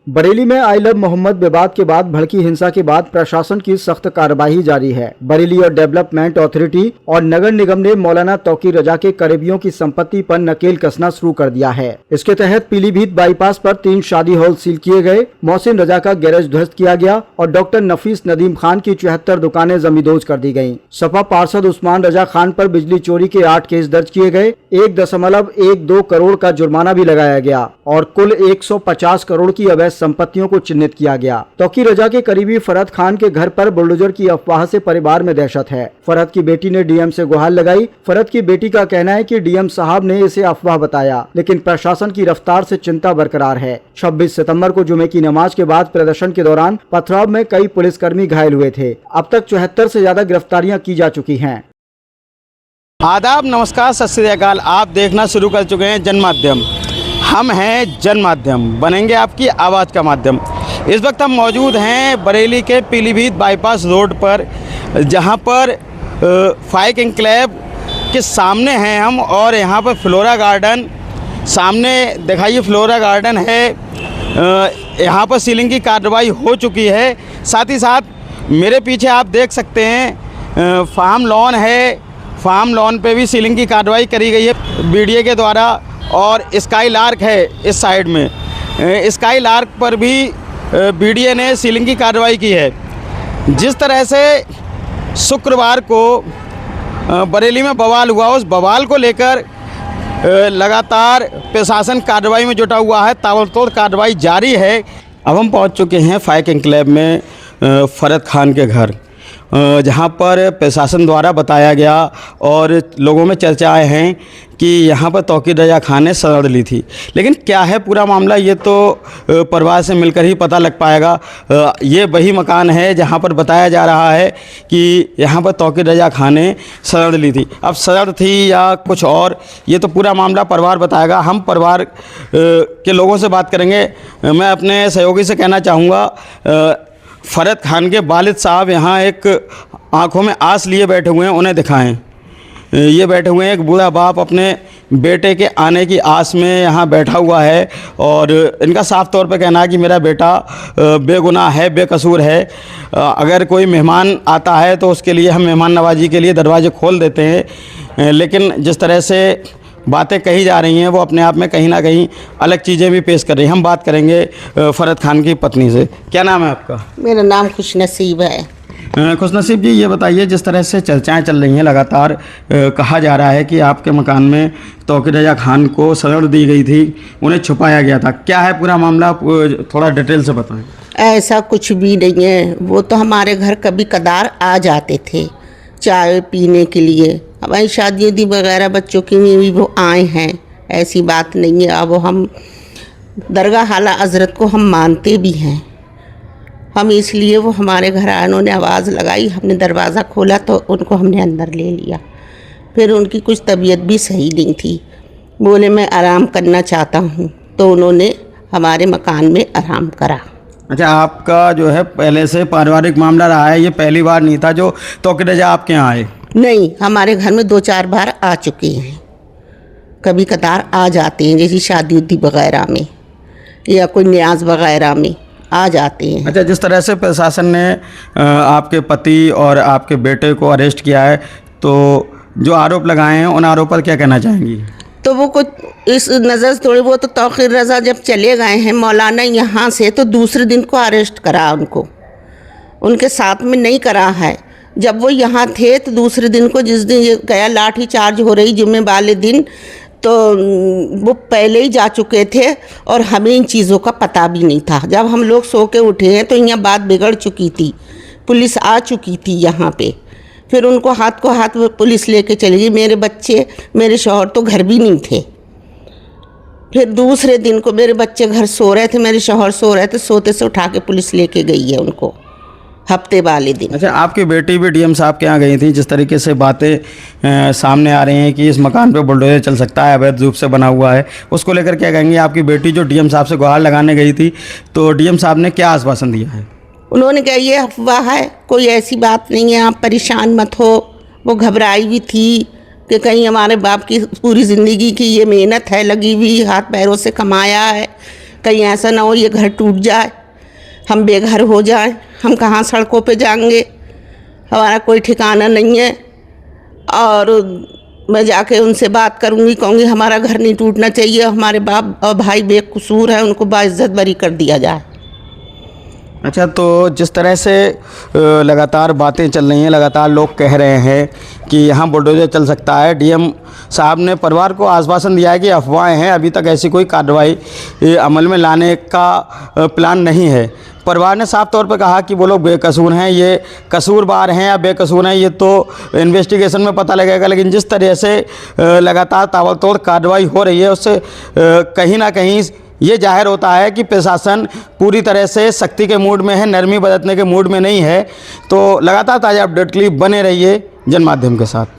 बरेली में I love Mohammad विवाद के बाद भड़की हिंसा के बाद प्रशासन की सख्त कार्रवाई जारी है। बरेली और डेवलपमेंट अथॉरिटी और नगर निगम ने मौलाना तौकीर रजा के करीबियों की संपत्ति पर नकेल कसना शुरू कर दिया है। इसके तहत पीलीभीत बाईपास पर 3 शादी हॉल सील किए गए, मोहसिन रजा का गैरेज ध्वस्त किया गया और डॉक्टर नफीस नदीम खान की 74 दुकानें जमींदोज कर दी गयी। सपा पार्षद उस्मान रजा खान पर बिजली चोरी के 8 केस दर्ज किए गए, 1.12 करोड़ का जुर्माना भी लगाया गया और कुल 150 करोड़ की अवैध संपत्तियों को चिन्हित किया गया। तौकीर रजा के करीबी फरहत खान के घर पर बुलडोजर की अफवाह से परिवार में दहशत है। फरहत की बेटी ने डीएम से गुहार लगाई। फरहत की बेटी का कहना है कि डीएम साहब ने इसे अफवाह बताया, लेकिन प्रशासन की रफ्तार से चिंता बरकरार है। 26 सितंबर को जुमे की नमाज के बाद प्रदर्शन के दौरान पथराव में कई पुलिसकर्मी घायल हुए थे। अब तक 74 से ज्यादा गिरफ्तारियां की जा चुकी हैं। आदाब, नमस्कार, सत श्री अकाल। आप देखना शुरू कर चुके हैं जनमाध्यम। हम हैं जनमाध्यम, बनेंगे आपकी आवाज़ का माध्यम। इस वक्त हम मौजूद हैं बरेली के पीलीभीत बाईपास रोड पर, जहां पर फाइक एन्क्लेव के सामने हैं हम, और यहां पर फ्लोरा गार्डन सामने दिखाइए, फ्लोरा गार्डन है। यहां पर सीलिंग की कार्रवाई हो चुकी है। साथ ही साथ मेरे पीछे आप देख सकते हैं फार्म लॉन है, फार्म लॉन पे भी सीलिंग की कार्रवाई करी गई है बीडीए के द्वारा। और स्काई लार्क है इस साइड में, स्काई लार्क पर भी बीडीए ने सीलिंग की कार्रवाई की है। जिस तरह से शुक्रवार को बरेली में बवाल हुआ, उस बवाल को लेकर लगातार प्रशासन कार्रवाई में जुटा हुआ है, ताबड़तोड़ कार्रवाई जारी है। अब हम पहुंच चुके हैं फाइक एन्क्लेव में फरहत खान के घर, जहां पर प्रशासन द्वारा बताया गया और लोगों में चर्चाएं हैं कि यहां पर तौकीर रजा खान ने शरण ली थी। लेकिन क्या है पूरा मामला, ये तो परिवार से मिलकर ही पता लग पाएगा। ये वही मकान है जहां पर बताया जा रहा है कि यहां पर तौकीर रजा खान ने शरण ली थी। अब शरण थी या कुछ और, ये तो पूरा मामला परिवार बताएगा। हम परिवार के लोगों से बात करेंगे। मैं अपने सहयोगी से कहना चाहूँगा, फरहत खान के वालिद साहब यहाँ एक आंखों में आस लिए बैठे हुए हैं, उन्हें दिखाएं। ये बैठे हुए हैं, एक बूढ़ा बाप अपने बेटे के आने की आस में यहाँ बैठा हुआ है, और इनका साफ तौर पे कहना है कि मेरा बेटा बेगुनाह है, बेकसूर है। अगर कोई मेहमान आता है तो उसके लिए हम मेहमान नवाजी के लिए दरवाजे खोल देते हैं, लेकिन जिस तरह से बातें कही जा रही हैं वो अपने आप में कहीं ना कहीं अलग चीज़ें भी पेश कर रही हैं। हम बात करेंगे फरहत खान की पत्नी से। क्या नाम है आपका? मेरा नाम खुशनसीब है। खुशनसीब जी, ये बताइए, जिस तरह से चर्चाएं चल रही हैं, लगातार कहा जा रहा है कि आपके मकान में तौकीर रजा खान को शरण दी गई थी, उन्हें छुपाया गया था। क्या है पूरा मामला, थोड़ा डिटेल से बताएं। ऐसा कुछ भी नहीं है। वो तो हमारे घर कभी कदार आ जाते थे चाय पीने के लिए। हमारी शादी वगैरह बच्चों की भी वो आए हैं, ऐसी बात नहीं है। अब हम दरगाह आला हज़रत को हम मानते भी हैं, हम इसलिए वो हमारे घर आए, उन्होंने आवाज़ लगाई, हमने दरवाज़ा खोला तो उनको हमने अंदर ले लिया। फिर उनकी कुछ तबीयत भी सही नहीं थी, बोले मैं आराम करना चाहता हूँ, तो उन्होंने हमारे मकान में आराम करा। अच्छा, आपका जो है पहले से पारिवारिक मामला रहा है, ये पहली बार नहीं था जो तौकीर रजा आपके यहाँ आए? नहीं, हमारे घर में 2-4 बार आ चुके हैं, कभी कतार आ जाते हैं, जैसे शादी उदी वगैरह में या कोई न्याज वगैरह में आ जाते हैं। अच्छा, जिस तरह से प्रशासन ने आपके पति और आपके बेटे को अरेस्ट किया है, तो जो आरोप लगाए हैं उन आरोप पर क्या कहना चाहेंगी? तो वो कुछ इस नज़र से थोड़ी, वो तो तौकीर रजा जब चले गए हैं मौलाना यहाँ से, तो दूसरे दिन को अरेस्ट करा उनको, उनके साथ में नहीं करा है। जब वो यहाँ थे तो दूसरे दिन को, जिस दिन ये गया लाठी चार्ज हो रही जुम्मे वाले दिन, तो वो पहले ही जा चुके थे और हमें इन चीज़ों का पता भी नहीं था। जब हम लोग सो के उठे हैं तो यहाँ बात बिगड़ चुकी थी, पुलिस आ चुकी थी यहाँ पे। फिर उनको हाथ को हाथ पुलिस लेके चली गई। मेरे बच्चे, मेरे शौहर तो घर भी नहीं थे। फिर दूसरे दिन को मेरे बच्चे घर सो रहे थे, मेरे शौहर सो रहे थे, सोते से उठा के पुलिस लेके गई है उनको हफ्ते वाले दिन। अच्छा, आपकी बेटी भी डीएम साहब के यहाँ गई थी, जिस तरीके से बातें सामने आ रही हैं कि इस मकान पे बुलडोजर चल सकता है, अवैध रूप से बना हुआ है, उसको लेकर क्या कहेंगे? आपकी बेटी जो डीएम साहब से गुहार लगाने गई थी, तो डीएम साहब ने क्या आश्वासन दिया है? उन्होंने कहा ये अफवाह है, कोई ऐसी बात नहीं है, आप परेशान मत हो। वो घबराई भी थी कि कहीं हमारे बाप की पूरी ज़िंदगी की ये मेहनत है लगी हुई, हाथ पैरों से कमाया है, कहीं ऐसा ना हो ये घर टूट जाए, हम बेघर हो जाए, हम कहाँ सड़कों पे जाएंगे, हमारा कोई ठिकाना नहीं है। और मैं जाके उनसे बात करूँगी, कहूँगी हमारा घर नहीं टूटना चाहिए, हमारे बाप और भाई बेकसूर हैं, उनको बाइज्जत बरी कर दिया जाए। अच्छा, तो जिस तरह से लगातार बातें चल रही हैं, लगातार लोग कह रहे हैं कि यहाँ बुलडोजर चल सकता है, डीएम साहब ने परिवार को आश्वासन दिया है कि अफवाहें हैं, अभी तक ऐसी कोई कार्रवाई अमल में लाने का प्लान नहीं है। परिवार ने साफ तौर पर कहा कि वो लोग बेकसूर हैं, ये कसूरवार हैं या बेकसूर हैं ये तो इन्वेस्टिगेशन में पता लगेगा, लेकिन जिस तरह से लगातार ताबड़तोड़ कार्रवाई हो रही है उससे कहीं ना कहीं ये जाहिर होता है कि प्रशासन पूरी तरह से सख्ती के मूड में है, नरमी बरतने के मूड में नहीं है। तो लगातार ताज़ा अपडेट के लिए बने रहिए जनमाध्यम के साथ।